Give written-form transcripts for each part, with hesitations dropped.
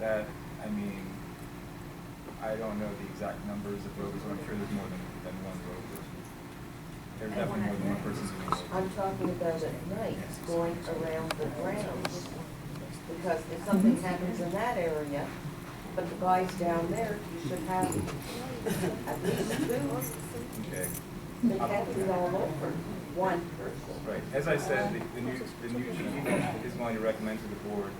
That, I mean, I don't know the exact numbers of rovers, but I'm sure there's more than one rover. There's definitely more than one person doing it. I'm talking about at night, going around the grounds. Because if something happens in that area, but the guys down there, you should have at least two. Okay. They can't be all over one person. Right. As I said, the new chief is going to recommend to the board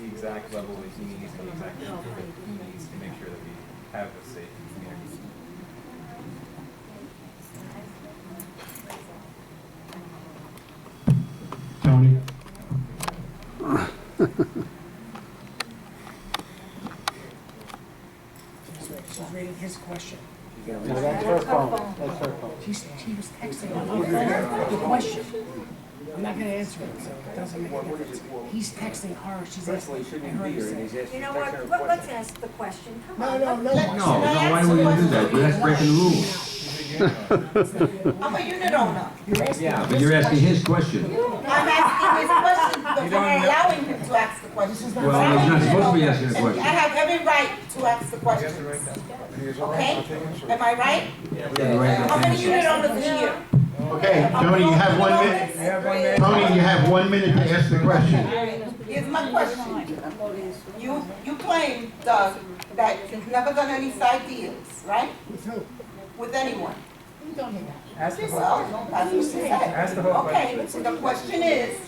the exact level that he needs and the exact number that he needs to make sure that we have a safe community. Tony? She's reading his question. No, that's her phone. That's her phone. He was texting on the question. I'm not gonna answer it, so it doesn't make a difference. He's texting her, she's asking. I heard her say. You know what, let's ask the question, come No, on. no, no. No, why would you do that? That's breaking the rules. I'm a unit owner. You're asking. Yeah, but you're asking his question. I'm asking his question before allowing him to ask the question. Well, he's not supposed to be asking the And question. I have every right to ask the question. Okay? Am I right? How many unit owners are here? Okay, Tony, you have 1 minute. Tony, you have 1 minute to ask the question. Here's my question. You claim, Doug, that you've never done any side deals, right? With who? With anyone? You don't hear that. Ask the whole Well, question. that's what you said. Ask the whole Okay, question. so the question is,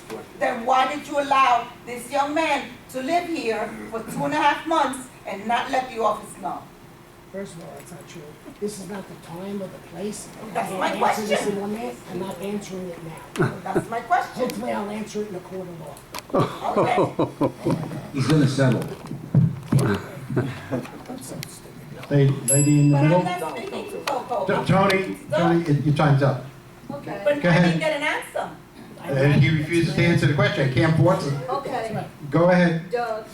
then why did you allow this young man to live here for 2.5 months and not let the office know? First of all, that's not true. This is not the time or the place. That's I my can't answer this question. in 1 minute. I'm not answering it now. That's my question. Hopefully I'll answer it in a court of law. Okay. He's gonna settle. Lady in the But middle. I'm not speaking to Coco. Tony, your time's up. Okay, But Go I ahead. didn't get an answer. And he refuses to answer the question. I can't force him. okay, Go ahead. Doug,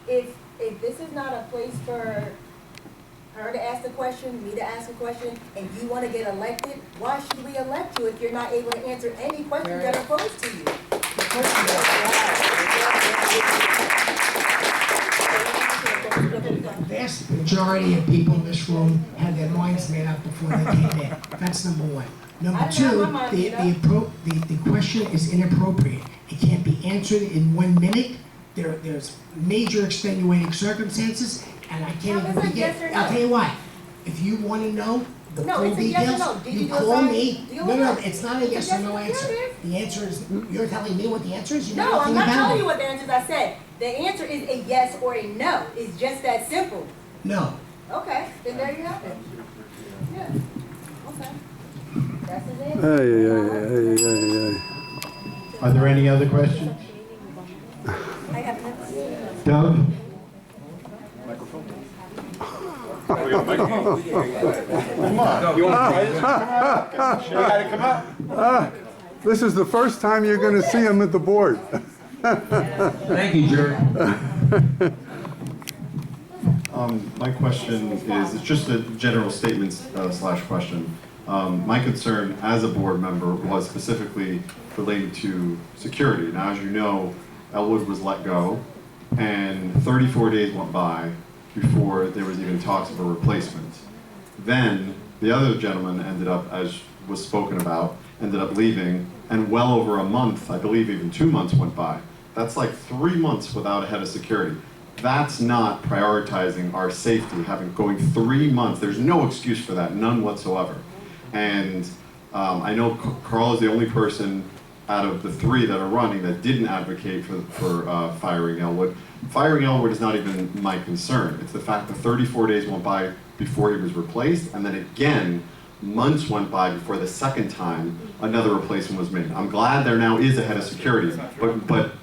if this is not a place for her to ask the question, me to ask a question, and you wanna get elected, why should we elect you if you're not able to answer any questions that are posed to you? The vast majority of people in this room had their minds made up before they came in. That's number one. Number I didn't have two, my mind made up. the question is inappropriate. It can't be answered in 1 minute. There's major extenuating circumstances, and I can't Now, even it's a begin. yes or I'll no. tell you what, if you wanna know the No, full it's a yes or details, no. Did you you call decide- me. do you No, want- it's not a yes or no answer. it is. The answer is, you're telling me what the answer is? You know No, I'm nothing not about telling it. you what the answers I said. The answer is a yes or a no. It's just that simple. No. Okay, then there you have it. Yeah, okay. That's his answer. Are there any other questions? I have never seen Doug? This is the first time you're going to see him at the board. Thank you, Jerry. My question is, it's just a general statement slash question. My concern as a board member was specifically related to security. Now, as you know, Elwood was let go, and 34 days went by before there was even talks of a replacement. Then, the other gentleman ended up, as was spoken about, ended up leaving, and well over a month, I believe even 2 months went by. That's like 3 months without a head of security. That's not prioritizing our safety, going 3 months. There's no excuse for that, none whatsoever. And I know Carl is the only person out of the 3 that are running that didn't advocate for firing Elwood. Firing Elwood is not even my concern. It's the fact that 34 days went by before he was replaced, and then again, months went by before the second time another replacement was made. I'm glad there now is a head of security, but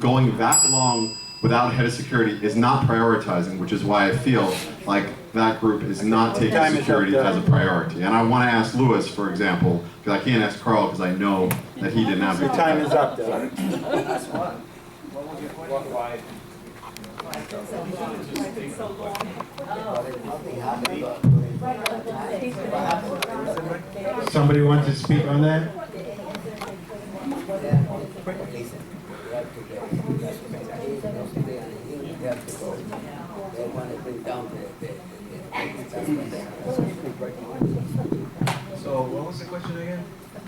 going that long without a head of security is not prioritizing, which is why I feel like that group is not taking security as a priority. And I want to ask Louis, for example, because I can't ask Carl because I know that he didn't have. Your time is up, Doug. Why? Somebody wants to speak on that? they have to go. They want to bring down So what was the question again?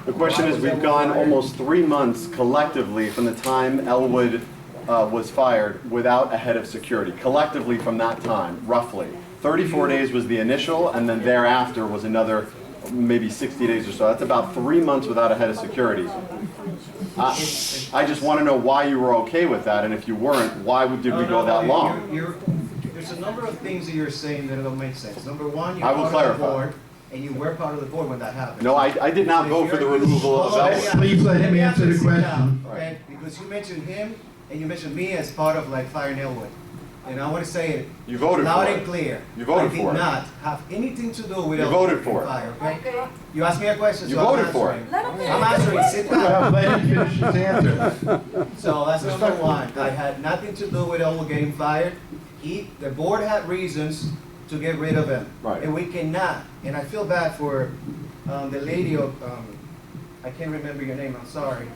The question is, we've gone almost 3 months collectively from the time Elwood was fired without a head of security, collectively from that time, roughly. 34 days was the initial, and then thereafter was another maybe 60 days or so. That's about 3 months without a head of security. I just want to know why you were okay with that, and if you weren't, why did we go that long? There's a number of things that you're saying that don't make sense. Number one, you're I will part of the clarify. board, and you were part of the board when that happened. No, I did not vote for the removal of Elwood. Please let him answer the Sit down, question. okay? Because you mentioned him, and you mentioned me as part of like firing Elwood. And I want to say it You voted loud for and it. clear. You voted for I it. did not have anything to do with You Elwood voted for it. fire, okay? You asked me a question, You so I'm voted for answering. it. Let him finish. I'm answering, sit down. Well, let him finish his answer. So that's number one. I had nothing to do with Elwood getting fired. The board had reasons to get rid of him. Right. And we cannot, and I feel bad for the lady of, I can't remember your name, I'm sorry.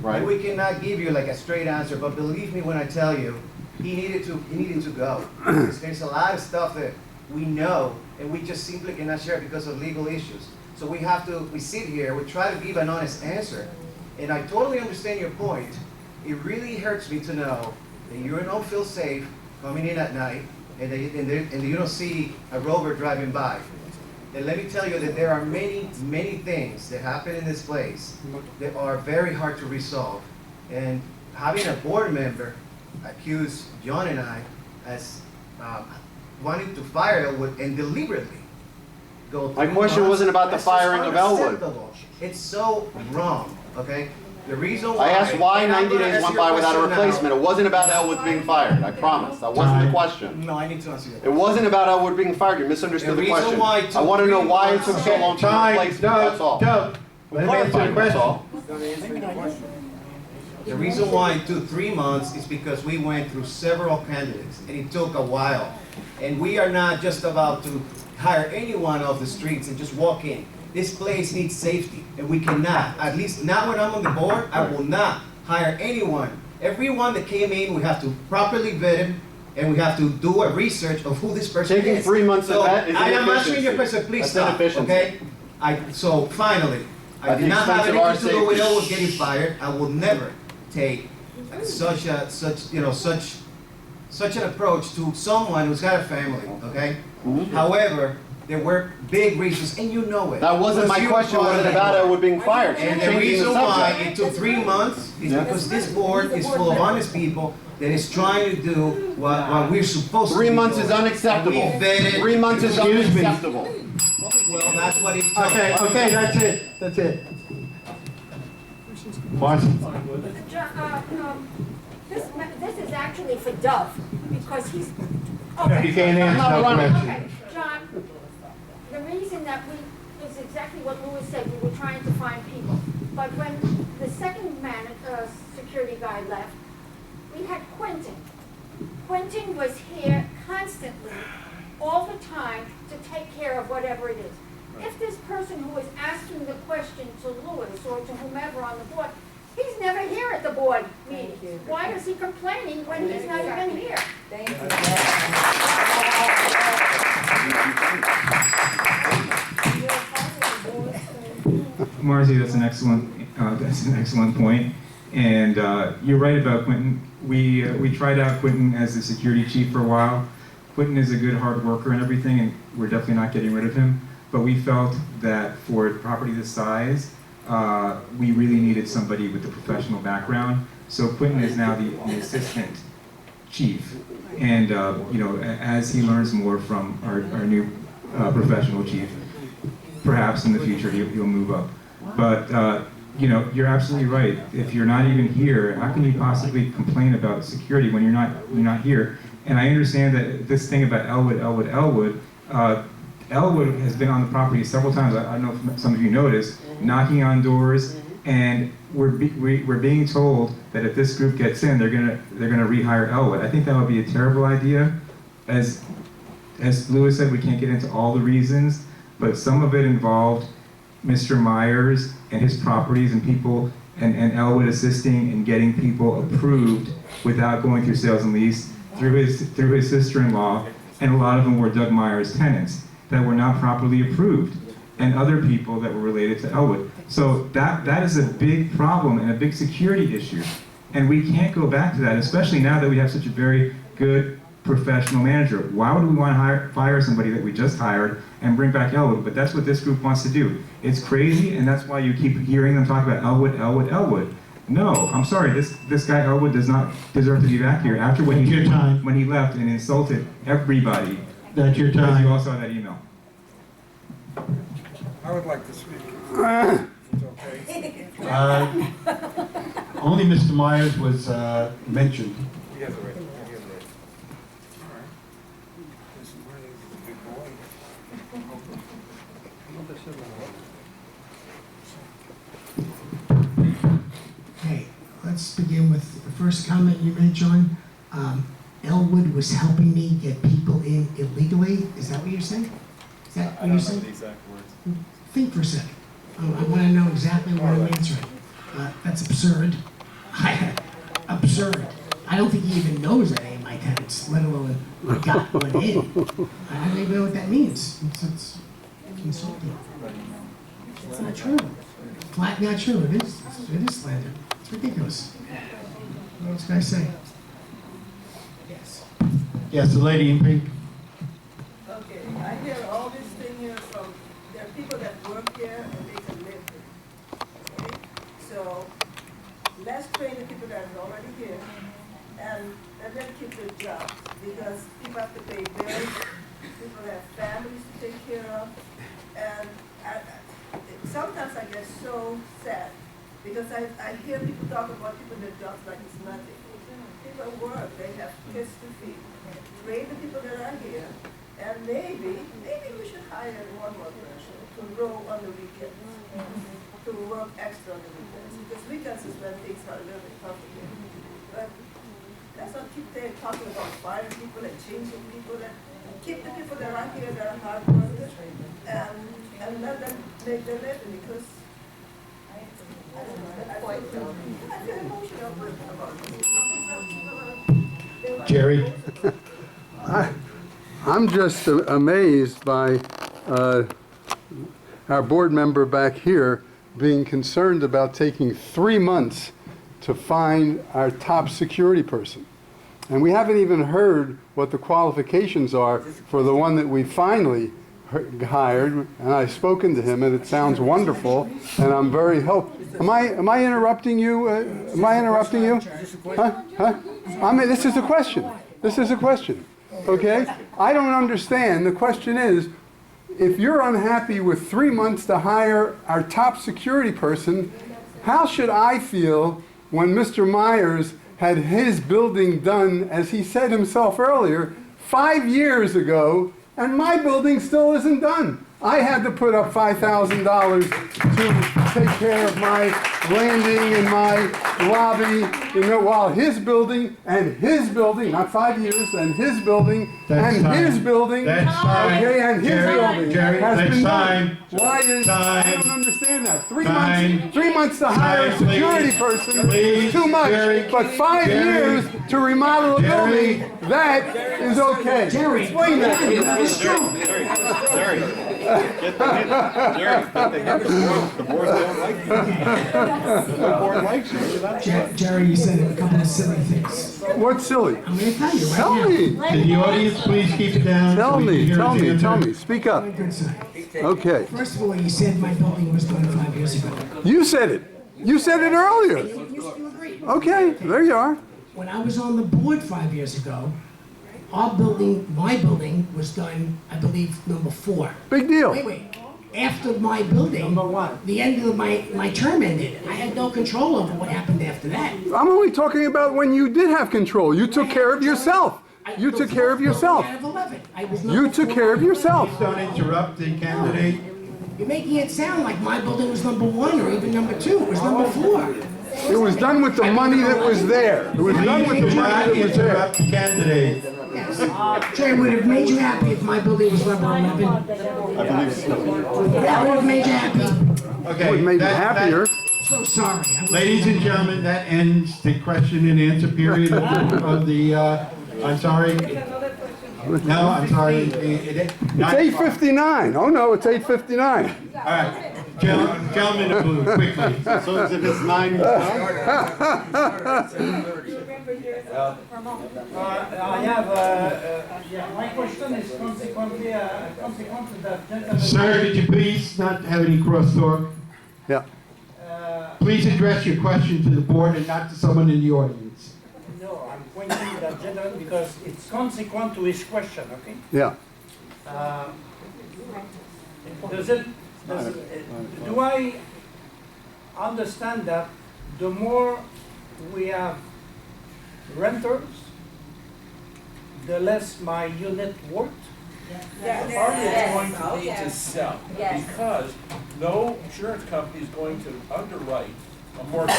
Right. And we cannot give you like a straight answer, but believe me when I tell you, he needed to go. There's a lot of stuff that we know, and we just simply cannot share because of legal issues. So we sit here, we try to give an honest answer. And I totally understand your point. It really hurts me to know that you don't feel safe coming in at night, and you don't see a rover driving by. And let me tell you that there are many, many things that happen in this place that are very hard to resolve. And having a board member accuse John and I as wanting to fire Elwood and deliberately go. My question wasn't about the That's just firing of Elwood. unacceptable. It's so wrong, okay? The reason why. I asked why and I'm 90 gonna days ask went you a by without a question now. replacement. It wasn't about Elwood being fired, I promise. That wasn't the question. No, I need to answer that. It wasn't about Elwood being fired. You misunderstood The the reason question. why it I want to know took why it 3 took so long to replace him, that's all. Doug, let him answer the Clarifying, that's question. all. The reason why it took 3 months is because we went through several candidates, and it took a while. And we are not just about to hire anyone off the streets and just walk in. This place needs safety, and we cannot, at least not when I'm on the board, I will not hire anyone. Everyone that came in, we have to properly vet him, and we have to do a research of who this person is. Taking 3 months So, of that is I am answering your inefficiency. question, please That's stop, inefficiency. okay? So finally, I At did the not have expense of our anything to do with safety. Elwood getting fired. I will never take such an approach to someone who's got a family, okay? However, there were big reasons, and you know it. That wasn't Because my you were question, part of was it that about board. Elwood being fired? And the Changing reason why subject. it took 3 months is Yeah. because this board is full of honest people that is trying to do what we're supposed to 3 be months is doing. unacceptable. We vetted. 3 months is Excuse me. unacceptable. Well, that's what it took. Okay, that's it. Marcy? This is actually for Dove, because he's. You can't answer no question. Okay, John, the reason that is exactly what Louis said, we were trying to find people. But when the second security guy left, we had Quentin. Quentin was here constantly, all the time, to take care of whatever it is. If this person who is asking the question to Louis or to whomever on the board, he's never here at the board meetings. Why is he complaining when he's not even here? Thank you. Marcy, that's an excellent point. And you're right about Quentin. We tried out Quentin as the security chief for a while. Quentin is a good hard worker and everything, and we're definitely not getting rid of him. But we felt that for a property this size, we really needed somebody with a professional background. So Quentin is now the assistant chief. And as he learns more from our new professional chief, perhaps in the future he'll move up. But you're absolutely right. If you're not even here, how can you possibly complain about security when you're not here? And I understand that this thing about Elwood has been on the property several times. I don't know if some of you noticed, knocking on doors, and we're being told that if this group gets in, they're gonna rehire Elwood. I think that would be a terrible idea. As Louis said, we can't get into all the reasons, but some of it involved Mr. Myers and his properties and people, and Elwood assisting and getting people approved without going through sales and lease through his sister-in-law, and a lot of them were Doug Meyer's tenants that were not properly approved, and other people that were related to Elwood. So that is a big problem and a big security issue. And we can't go back to that, especially now that we have such a very good professional manager. Why would we want to fire somebody that we just hired and bring back Elwood? But that's what this group wants to do. It's crazy, and that's why you keep hearing them talk about Elwood, Elwood, Elwood. No, I'm sorry, this guy Elwood does not deserve to be back here after what he That's your did time. when he left and insulted everybody. That's your Because time. you all saw that email. I would like to speak. If it's okay. Only Mr. Myers was mentioned. He has it right. He has it right. All right. Mr. Myers is a big boy. Okay, let's begin with the first comment you made, John. Elwood was helping me get people in illegally. Is that what you're saying? Is that what you're saying? exact words. Think for a second. I want to know exactly what I'm answering. That's absurd. Absurd. I don't think he even knows any of my tenants, let alone got one in. I don't even know what that means. It's insulting. It's not true. Flat not true. It is slander. It's ridiculous. What else can I say? Yes. Yes, the lady in pink. Okay, I hear all this thing here from, there are people that work here and they can live here. Okay? So, let's train the people that are already here and let them keep their jobs because people have to pay bills, people have families to take care of, and sometimes I get so sad because I hear people talk about people in their jobs like it's nothing. People work, they have kids to feed. Train the people that are here, and maybe we should hire one more person to row on the weekends, to work extra on the weekends, because weekends is when things are a little bit complicated. But let's not keep talking about firing people and changing people, and keep the people that are here that are hard workers, and let them make their living, because I feel emotional about this. Jerry? I'm just amazed by our board member back here being concerned about taking 3 months to find our top security person. And we haven't even heard what the qualifications are for the one that we finally hired. And I've spoken to him, and it sounds wonderful, and I'm very helpful. Am I interrupting you? Am I interrupting you? Huh? I mean, this is a question. This is a question. Okay? I don't understand. The question is, if you're unhappy with 3 months to hire our top security person, how should I feel when Mr. Myers had his building done, as he said himself earlier, 5 years ago, and my building still isn't done? I had to put up $5,000 to take care of my landing and my lobby, while his building, not 5 years, and his building, That's time. his building, That's time. okay, and his Jerry, building Jerry, has that's been time. done. Why is, Time. I don't understand that. 3 Time. months, 3 months to hire a Time, security please. person Please, is too much, Jerry. but 5 Jerry. years to remodel a Jerry. building, that is okay. Jerry, Explain that to me. that is true. Jerry, you said a couple of silly things. What's silly? I'm going to tell you right Tell now. me. Can the audience please keep it down? so Tell we can me, hear tell his me, answer? tell me. Speak up. My good side. Okay. First of all, you said my building was done 5 years ago. You said it. You said it earlier. You agreed. Okay, there you are. When I was on the board 5 years ago, our building, my building, was done, I believe, number 4. Big deal. Wait. After my building, the end of my term ended. I had no control over what happened after that. I'm only talking about when you did have control. You took care of yourself. You took care of yourself. Out of 11. I was You number took 4. care of yourself. Don't interrupt the candidate. You're making it sound like my building was number 1 or even number 2. It was number 4. It was done with the money that was there. It was done with Please the do not money that was there. interrupt the candidate. Yes. Jerry, would have made you happy if my building was number 11. I believe so. That would have made you happy. Okay. Would have made you that- happier. So sorry. Ladies and gentlemen, that ends the question and answer period of the I'm sorry. No, I'm sorry. It's 8:59. Oh, no, it's 8:59. All right, gentlemen in blue, quickly. So as if it's 9, you stop? I have, my question is consequently, consequent to that gentleman. Sir, could you please not have any crosstalk? Yeah. Please address your question to the board and not to someone in the audience. No, I'm pointing to that gentleman because it's consequent to his question, okay? Yeah. Do I understand that the more we have renters, the less my unit worth? The party is going to need to sell, because no insurance company is going to underwrite a mortgage.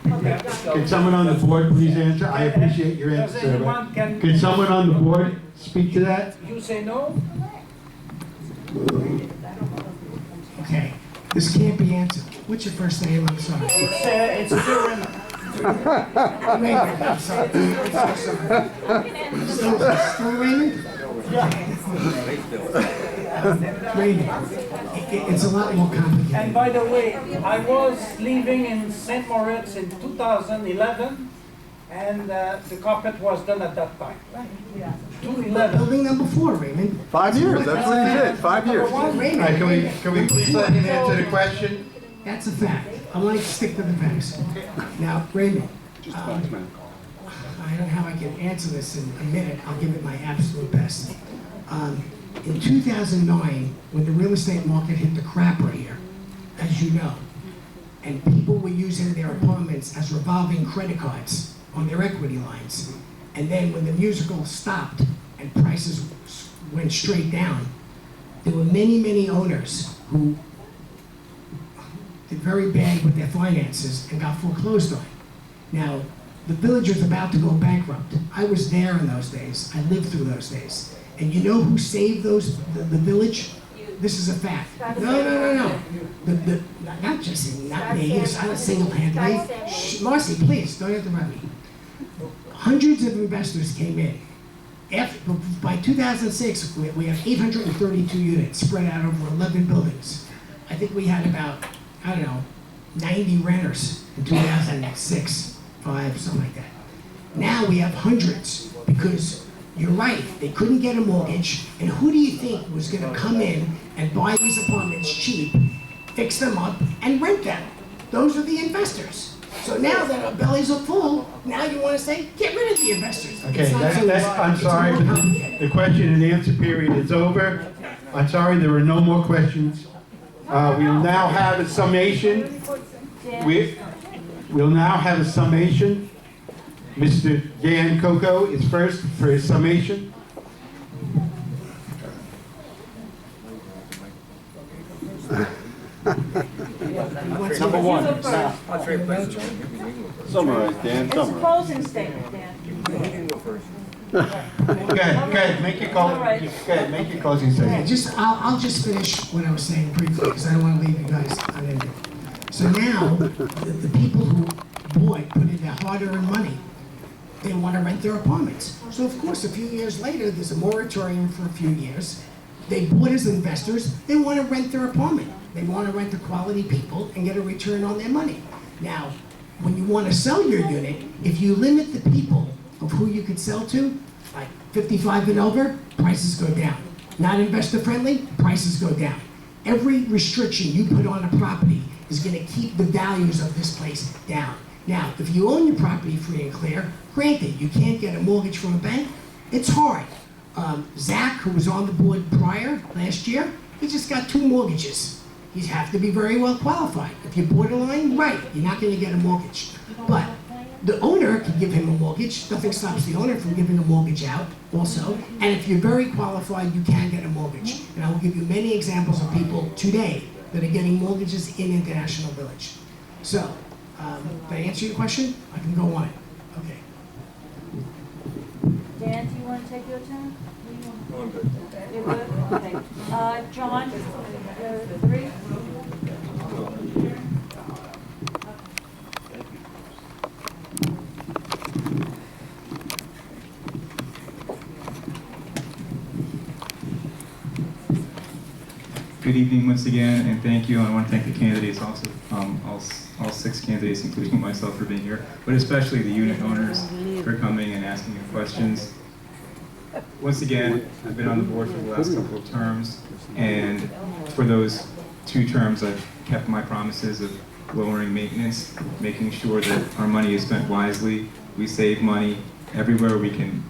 You have to sell. Can someone on the board please answer? I appreciate your Does answer. anyone can- Can someone on the board speak to that? You say no? Okay, this can't be answered. What's your first name? I'm sorry. It's Kieran. Raymond, I'm sorry. I'm so sorry. Still Raymond? Raymond, it's a lot more complicated. And by the way, I was living in St. Moritz in 2011, and the carpet was done at that time. 2011. Building number 4, Raymond. 5 years, that's what he did, 5 years. All right, can we please let him answer the question? That's a fact. I like to stick to the facts. Now, Raymond, I don't know how I can answer this in a minute. I'll give it my absolute best. In 2009, when the real estate market hit the crapper here, as you know, and people were using their apartments as revolving credit cards on their equity lines, and then when the musical stopped and prices went straight down, there were many, many owners who did very bad with their finances and got foreclosed on. Now, the village was about to go bankrupt. I was there in those days. I lived through those days. And you know who saved the village? This is a fact. No. Not just, not me, it's not single-handedly. Shh, Marcy, please, don't interrupt me. Hundreds of investors came in. By 2006, we have 832 units spread out over 11 buildings. I think we had about, 90 renters in 2006, 5, something like that. Now we have hundreds because you're right, they couldn't get a mortgage, and who do you think was gonna come in and buy these apartments cheap, fix them up, and rent them? Those are the investors. So now that our bellies are full, now you wanna say, get rid of the investors. Okay, It's not so I'm it's sorry, more but complicated. the question and answer period is over. I'm sorry, there are no more questions. We'll now have a summation. We'll now have a summation. Mr. Dan Coco is first for his summation. Number one. Summarize, Dan, It's a closing statement, Dan. Go ahead, make your call. Go ahead, make your closing Yeah, statement. I'll just finish what I was saying briefly, because I don't want to leave you guys unended. So now, the people who put in their hard-earned money, they want to rent their apartments. So of course, a few years later, there's a moratorium for a few years. They bought as investors, they want to rent their apartment. They want to rent to quality people and get a return on their money. Now, when you want to sell your unit, if you limit the people of who you could sell to, like 55 and over, prices go down. Not investor friendly, prices go down. Every restriction you put on a property is going to keep the values of this place down. Now, if you own your property free and clear, granted, you can't get a mortgage from a bank, it's hard. Zach, who was on the board prior, last year, he just got 2 mortgages. You have to be very well qualified. If you're borderline, right, you're not going to get a mortgage. But the owner can give him a mortgage. Nothing stops the owner from giving a mortgage out also. And if you're very qualified, you can get a mortgage. And I will give you many examples of people today that are getting mortgages in International Village. So, did I answer your question? I can go on. Okay. Dan, do you want to take your turn? I'm good. You're good? Okay. John, 3? Good evening once again, and thank you. I want to thank the candidates also, all 6 candidates, including myself, for being here, but especially the unit owners for coming and asking me questions. Once again, I've been on the board for the last couple of terms, and for those 2 terms, I've kept my promises of lowering maintenance, making sure that our money is spent wisely. We save money everywhere we can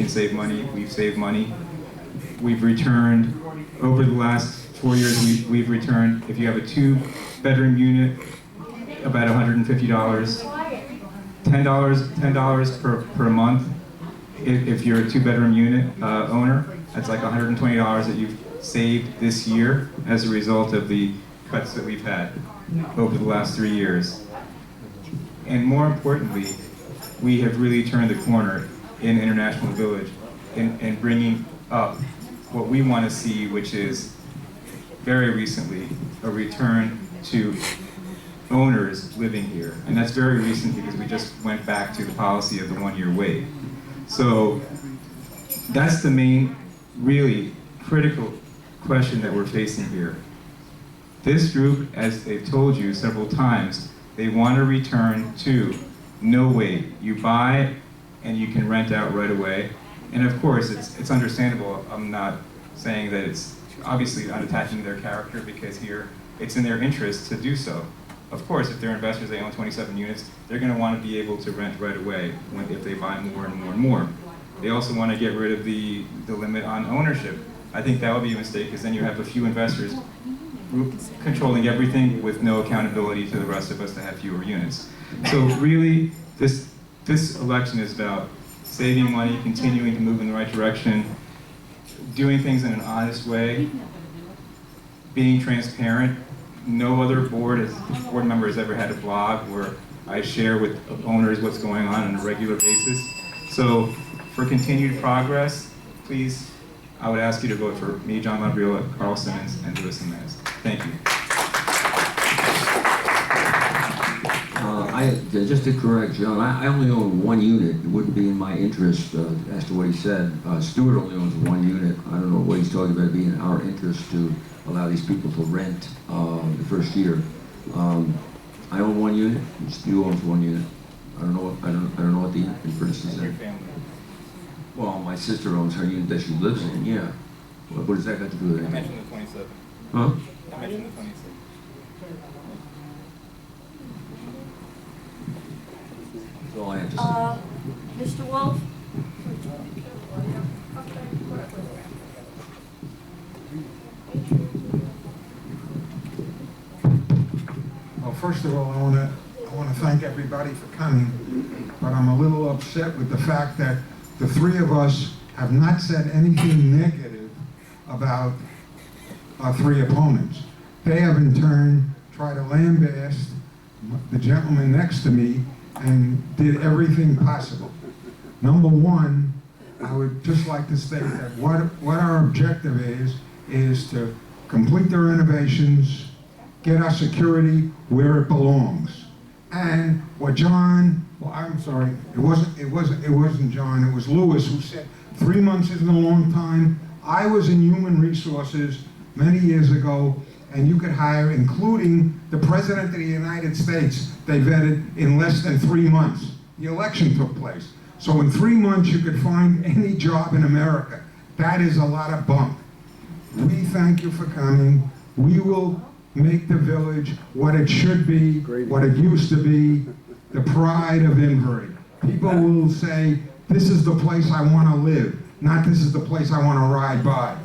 save money. We've saved money. We've returned, over the last 4 years, we've returned, if you have a 2-bedroom unit, about $150. $10 per month. If you're a 2-bedroom unit owner, that's like $120 that you've saved this year as a result of the cuts that we've had over the last 3 years. And more importantly, we have really turned the corner in International Village in bringing up what we want to see, which is very recently a return to owners living here. And that's very recent because we just went back to the policy of the 1-year wait. So that's the main, really critical question that we're facing here. This group, as they've told you several times, they want to return to no wait. You buy and you can rent out right away. And of course, it's understandable. I'm not saying that it's obviously not attacking their character, because here it's in their interest to do so. Of course, if they're investors, they own 27 units, they're going to want to be able to rent right away if they buy more and more and more. They also want to get rid of the limit on ownership. I think that would be a mistake, because then you have a few investors controlling everything with no accountability to the rest of us that have fewer units. So really, this election is about saving money, continuing to move in the right direction, doing things in an honest way, being transparent. No other board member has ever had a blog where I share with owners what's going on a regular basis. So for continued progress, please, I would ask you to vote for me, John Labriola, Carl Simmons, and Louis Jimenez. Thank you. Just to correct John, I only own 1 unit. It wouldn't be in my interest, as to what he said. Stuart only owns 1 unit. I don't know what he's talking about being in our interest to allow these people to rent the first year. I own 1 unit. Stu owns 1 unit. I don't know what the inference is there. Well, my sister owns her unit that she lives in. Yeah. What does that got to do with it? I mentioned the 27. Huh? I mentioned the 26. That's all I have to say. Mr. Wolf? Well, first of all, I want to thank everybody for coming, but I'm a little upset with the fact that the 3 of us have not said anything negative about our 3 opponents. They have in turn tried to lambaste the gentleman next to me and did everything possible. Number 1, I would just like to state that what our objective is to complete the renovations, get our security where it belongs. And what John, well, I'm sorry, it wasn't John, it was Louis who said 3 months isn't a long time. I was in human resources many years ago, and you could hire, including the President of the United States, they vetted in less than 3 months. The election took place. So in 3 months, you could find any job in America. That is a lot of bunk. We thank you for coming. We will make the village what it should be, what it used to be, the pride of Invery. People will say, this is the place I want to live, not this is the place I want to ride by.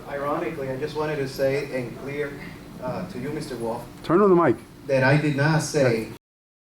Ironically, I just wanted to say and clear to you, Mr. Wolf, Turn on the mic. that I did not say